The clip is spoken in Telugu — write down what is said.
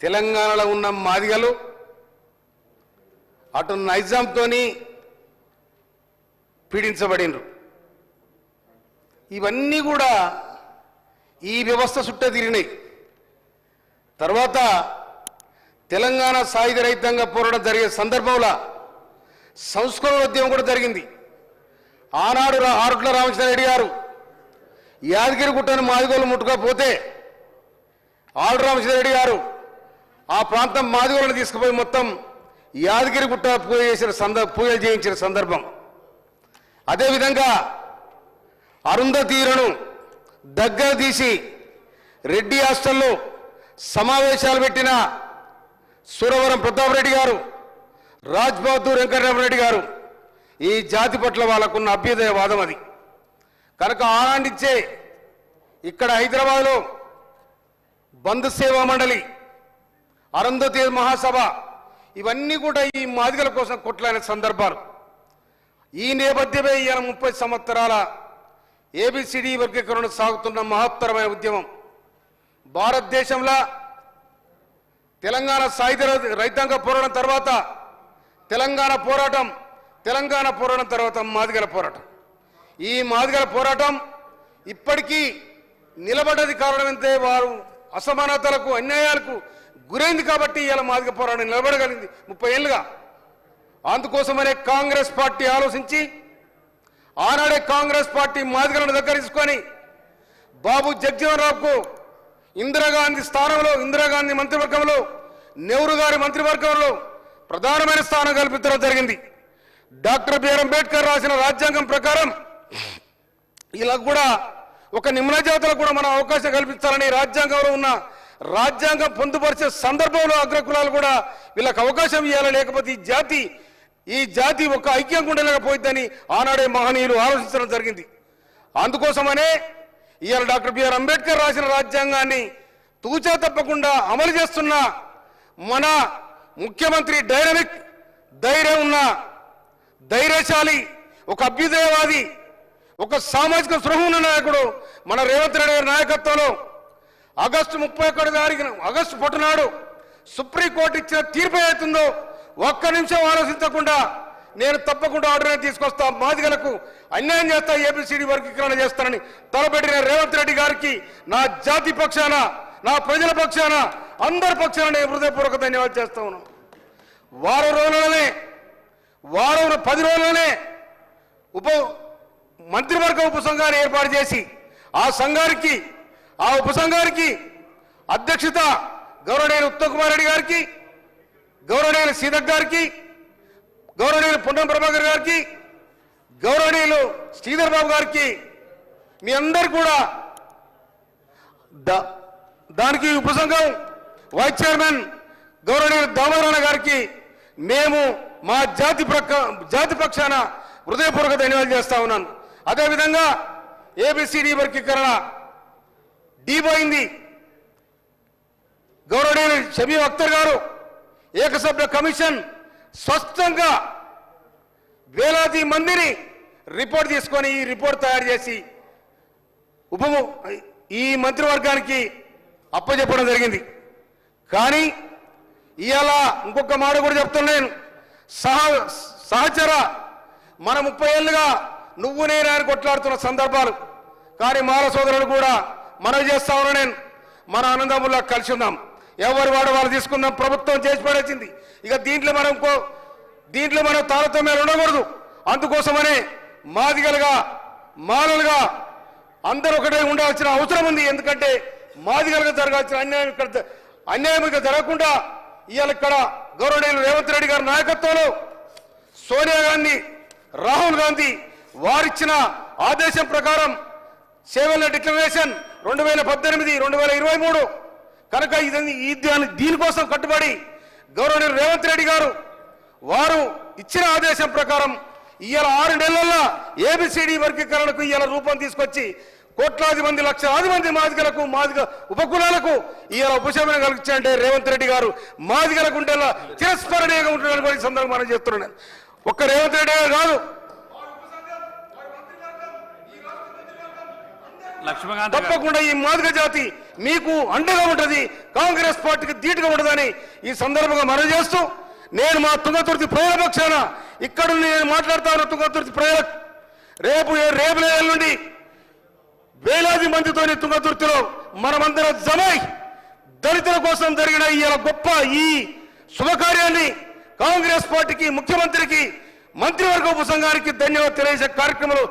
తెలంగాణలో ఉన్న మాదిగలు అటు నైజాంతోని పీడించబడినరు. ఇవన్నీ కూడా ఈ వ్యవస్థ చుట్ట తిరిగినాయి. తర్వాత తెలంగాణ సాయుధ రైతాంగ పోరాటం జరిగే సందర్భంలో సంస్కరణ ఉద్యమం కూడా జరిగింది. ఆనాడు ఆరుట్ల రామచంద్రారెడ్డి గారు యాదగిరి గుట్టను మాదిగోలు ముట్టుకోకపోతే ఆరుట్ల రామచంద్రారెడ్డి గారు ఆ ప్రాంతం మాదిగోలను తీసుకుపోయి మొత్తం యాదగిరి గుట్ట పూజలు చేయించిన సందర్భం. అదేవిధంగా అరుంధతీరును దగ్గర తీసి రెడ్డి హాస్టల్లో సమావేశాలు పెట్టిన సూరవరం ప్రతాప్ రెడ్డి గారు, రాజ్ బహదూర్ వెంకటరామరెడ్డి గారు ఈ జాతి పట్ల వాళ్ళకున్న అభ్యుదయవాదం అది. కనుక ఆనాడిచ్చే ఇక్కడ హైదరాబాద్లో బంధు సేవా మండలి, అరుంధతి మహాసభ ఇవన్నీ కూడా ఈ మాదిగల కోసం కొట్లాడిన సందర్భాలు. ఈ నేపథ్యమే ఈయన 30 సంవత్సరాల ఏబిసిడి వర్గీకరణ సాగుతున్న మహత్తరమైన ఉద్యమం. భారతదేశంలో తెలంగాణ సాయుధ రైతాంగ పోరాటం తర్వాత తెలంగాణ పోరాటం తర్వాత మాదిగల పోరాటం. ఈ మాదిగల పోరాటం ఇప్పటికీ నిలబడ్డది కారణం ఎంతే వారు అసమానతలకు అన్యాయాలకు గురైంది కాబట్టి ఇలా మాదిగ పోరాటం నిలబడగలిగింది 30 ఏళ్ళుగా. అందుకోసమనే కాంగ్రెస్ పార్టీ ఆలోచించి ఆనాడే కాంగ్రెస్ పార్టీ మాదిగలను దగ్గర తీసుకొని బాబు జగజ్జీవన్ రావుకు ఇందిరాగాంధీ స్థానంలో, ఇందిరాగాంధీ మంత్రివర్గంలో, నెహ్రూ గారి మంత్రివర్గంలో ప్రధానమైన స్థానం కల్పించడం జరిగింది. డాక్టర్ బిఆర్ అంబేద్కర్ రాసిన రాజ్యాంగం ప్రకారం ఇలా కూడా ఒక నిమ్న జాతులకు కూడా మనం అవకాశం కల్పించాలని రాజ్యాంగంలో ఉన్న రాజ్యాంగం పొందుపరిచే సందర్భంలో అగ్రకులాలు కూడా వీళ్ళకి అవకాశం ఇవ్వాలి, లేకపోతే ఈ జాతి ఒక ఐక్యంగా ఉండలేకపోయిందని ఆనాడే మహనీయులు ఆలోచించడం జరిగింది. అందుకోసమనే ఇవాళ డాక్టర్ బిఆర్ అంబేద్కర్ రాసిన రాజ్యాంగాన్ని తూచా తప్పకుండా అమలు చేస్తున్న మన ముఖ్యమంత్రి డైనమిక్, ధైర్యం ఉన్న ధైర్యశాలి, ఒక అభ్యుదయవాది, ఒక సామాజిక స్పృహ ఉన్న నాయకుడు మన రేవంత్ రెడ్డి గారి నాయకత్వంలో ఆగస్టు 31 నాడు సుప్రీంకోర్టు ఇచ్చిన తీర్పు ఏతుందో ఒక్క నిమిషం ఆలోచించకుండా నేను తప్పకుండా ఆర్డర్ తీసుకొస్తా, మాదిగలకు అన్యాయం చేస్తా, ఏబిసిడి వర్గీకరణ చేస్తానని తలపెట్టిన రేవంత్ రెడ్డి గారికి నా జాతి పక్షాన, నా ప్రజల పక్షాన, అందరి పక్షాన నేను హృదయపూర్వక ధన్యవాదాలు చేస్తా ఉన్నాను. 10 రోజులనే మంత్రివర్గ ఉపసంఘాన్ని ఏర్పాటు చేసి ఆ ఉపసంఘానికి అధ్యక్షత గౌరవనీయులు ఉత్తమ్ కుమార్ రెడ్డి గారికి, గౌరవనీయులు సీతక్ గారికి, గౌరవనీయులు పొన్నం ప్రభాకర్ గారికి, గౌరవనీయులు శ్రీధర్ బాబు గారికి, మీ అందరు కూడా దానికి ఉపసంఘం వైస్ చైర్మన్ గౌరవనీయులు దామోదరన్న గారికి మేము మా జాతి పక్షాన హృదయపూర్వక ధన్యవాదాలు చేస్తా ఉన్నాను. అదేవిధంగా ఏబిసిడి వర్గీకరణ డీపోయింది. గౌరవనీయులు షమీ అఖ్తర్ గారు ఏకసభ్య కమిషన్ స్పష్టంగా వేలాది మందిని రిపోర్ట్ తీసుకొని ఈ రిపోర్ట్ తయారు చేసి ఈ మంత్రివర్గానికి అప్పచెప్పడం జరిగింది. కానీ ఇవాళ ఇంకొక మాట కూడా చెప్తున్నాను, సహచర మన 30 ఏళ్ళుగా నువ్వు నేను ఆయన కొట్లాడుతున్న సందర్భాలు. కానీ మాల సోదరులు కూడా మనవి చేస్తా ఉన్నా, నేను మన ఆనందముల్లా కలిసి ఉందాం, ఎవరి వాడు వాళ్ళు తీసుకుందాం. ప్రభుత్వం చేసి పడేసింది, ఇక దీంట్లో మనం తారతమ్యాలు ఉండకూడదు. అందుకోసమనే మాదిగలుగా మాలలుగా అందరూ ఒకటే ఉండాల్సిన అవసరం ఉంది. ఎందుకంటే మాదిగలుగా జరగాల్సిన అన్యాయం ఇక జరగకుండా ఇవాళ ఇక్కడ గౌరవనీయులు రేవంత్ రెడ్డి గారి నాయకత్వంలో సోనియా గాంధీ, రాహుల్ గాంధీ వారిచ్చిన ఆదేశం ప్రకారం 7 డిక్లరేషన్ 2018, 2023 కనుక దీనికోసం కట్టుబడి గౌరవనీయులు రేవంత్ రెడ్డి గారు వారు ఇచ్చిన ఆదేశం ప్రకారం ఇవాళ 6 నెలల్లో ఏబిసిడి వర్గీకరణకు ఇవాళ రూపం తీసుకొచ్చి కోట్లాది మంది, లక్షలాది మంది మాదిగలకు, మాదిగ ఉపకులాలకు ఇవాళ ఉపశమనం కలిగించాలంటే రేవంత్ రెడ్డి గారు మాదిగలకు ఉండేలా చిరస్మరణీయంగా ఉంటుందని కూడా ఈ సందర్భంగా మనం చెప్తున్నాను. ఒక్క రేవంత్ రెడ్డి గారు కాదు, లక్ష్మీకాంత్ తప్పకుండా ఈ మాదిగ జాతి మీకు అండగా ఉంటది, కాంగ్రెస్ పార్టీకి ధీటుగా ఉంటదని ఈ సందర్భంగా మనవి చేస్తూ నేను మా తుంగతుర్తి ప్రజల పక్షాన ఇక్కడ నేను మాట్లాడుతాను. తుంగతుర్తి ప్రజలకు రేపు నెల నుండి వేలాది మందితోని తుంగతుర్తిలో మనమందరం జమై దళితుల కోసం జరిగిన ఈ గొప్ప ఈ శుభకార్యాన్ని కాంగ్రెస్ పార్టీకి, ముఖ్యమంత్రికి, మంత్రివర్గ ఉపసంఘానికి ధన్యవాదాలు తెలియజేసే కార్యక్రమంలో